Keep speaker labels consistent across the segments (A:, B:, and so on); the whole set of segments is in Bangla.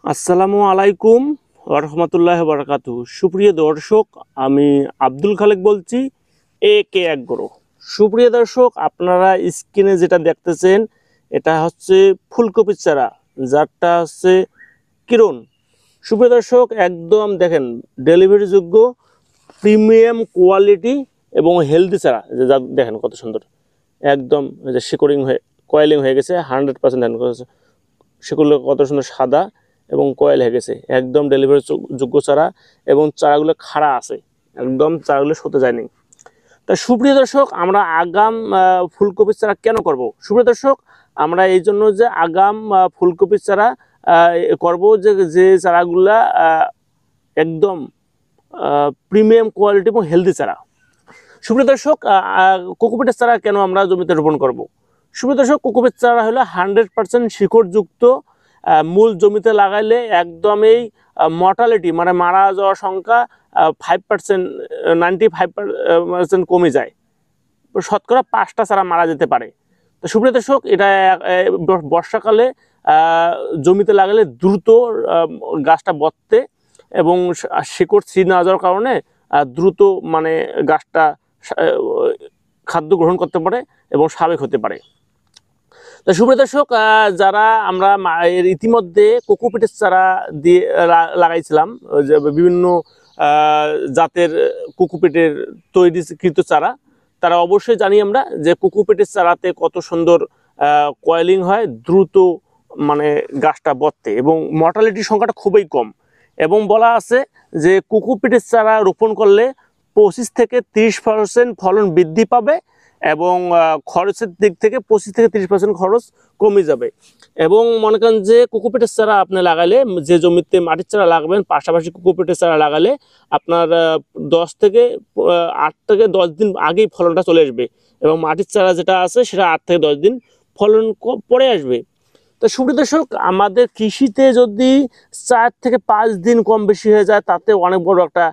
A: আসসালামু আলাইকুম ওয়া বারাকাতুহু। সুপ্রিয় দর্শক, আমি আব্দুল খালেক বলছি, কে এগ্রো। সুপ্রিয় দর্শক, আপনারা স্ক্রিনে যেটা দেখতেছেন এটা হচ্ছে ফুলকপির চারা, যারটা হচ্ছে কিরণ। সুপ্রিয় দর্শক, একদম দেখেন ডেলিভারি যোগ্য প্রিমিয়াম কোয়ালিটি এবং হেলদি চারা, যা দেখেন কত সুন্দর, একদম শিকড়িং হয়ে কয়েলিং হয়ে গেছে 100% হ্যান্ড করেছে। সেগুলো কত সুন্দর সাদা এবং কয়েল হয়ে গেছে, একদম ডেলিভারি যোগ্য চারা এবং চারাগুলো খাড়া আছে, একদম চারাগুলো সতে যায়নি। তা সুপ্রিয় দর্শক, আমরা আগাম ফুলকপির চারা কেন করব? সুপ্রিয় দর্শক, আমরা এই জন্য যে আগাম ফুলকপির চারা করব, যে চারাগুলা একদম প্রিমিয়াম কোয়ালিটি এবং হেলদি চারা। সুপ্রিয় দর্শক, কোকোপিটের চারা কেন আমরা জমিতে রোপণ করব? সুপ্রিয় দর্শক, কোকোপিট চারা হলো 100% শিকড়যুক্ত। মূল জমিতে লাগাইলে একদমই মর্টালিটি মানে মারা যাওয়ার সংখ্যা 5%, 95% কমে যায়। শতকরা 5টা চারা মারা যেতে পারে। তো সুপ্রিয় দর্শক, এটা বর্ষাকালে জমিতে লাগালে দ্রুত গাছটা বর্তে এবং শিকড় ছিঁড়ে না যাওয়ার কারণে দ্রুত মানে গাছটা খাদ্য গ্রহণ করতে পারে এবং স্বাভাবিক হতে পারে। তো সুপ্রিয় দর্শক, যারা আমরা ইতিমধ্যে কোকোপিটের চারা দিয়ে লাগাইছিলাম, যে বিভিন্ন জাতের কোকোপিটের তৈরিকৃত চারা, তারা অবশ্যই জানি আমরা যে কোকোপিটের চারাতে কত সুন্দর কয়েলিং হয়, দ্রুত মানে গাছটা বর্তে এবং মর্টালিটির সংখ্যাটা খুবই কম। এবং বলা আছে যে কোকোপিটের চারা রোপণ করলে 25 থেকে 30% ফলন বৃদ্ধি পাবে এবং খরচের দিক থেকে 25 থেকে 30% খরচ কমে যাবে। এবং মনে করেন যে কোকোপিটের চারা আপনি লাগালে, যে জমিতে মাটির চারা লাগাবেন পাশাপাশি কোকোপিটের চারা লাগালে আপনার 8 থেকে 10 দিন আগেই ফলনটা চলে আসবে এবং মাটির চারা যেটা আছে সেটা 8 থেকে 10 দিন ফলন পরে আসবে। তো সুপ্রিয় দর্শক, আমাদের কৃষিতে যদি 4 থেকে 5 দিন কম বেশি হয়ে যায়, তাতে অনেক বড় একটা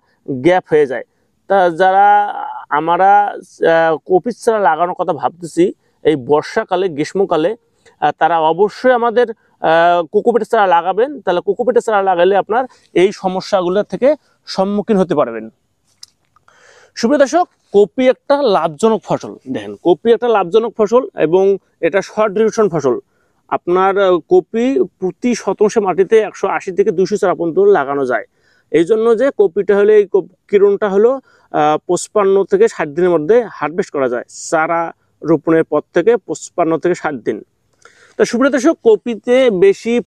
A: গ্যাপ হয়ে যায়। তা যারা আমরা কপির চারা লাগানোর কথা ভাবতেছি এই বর্ষাকালে, গ্রীষ্মকালে, তারা অবশ্যই আমাদের কোকোপিটের চারা লাগাবেন। তাহলে কোকোপিটের চারা লাগালে আপনার এই সমস্যাগুলো থেকে সম্মুখীন হতে পারবেন। সুপ্রিয় দর্শক, কপি একটা লাভজনক ফসল। দেখেন, কপি একটা লাভজনক ফসল এবং এটা শর্ট ডিউরেশন ফসল। আপনার কপি প্রতি শতাংশে মাটিতে 180 থেকে 200 চারা পর্যন্ত লাগানো যায়। এই জন্য যে কপিটা হলে, এই কিরণটা হলো 55 থেকে 60 দিনের মধ্যে হারভেস্ট করা যায়, চারা রোপণের পর থেকে 55 থেকে 60 দিন। তো সুপ্রিয় দর্শক, কপিতে বেশি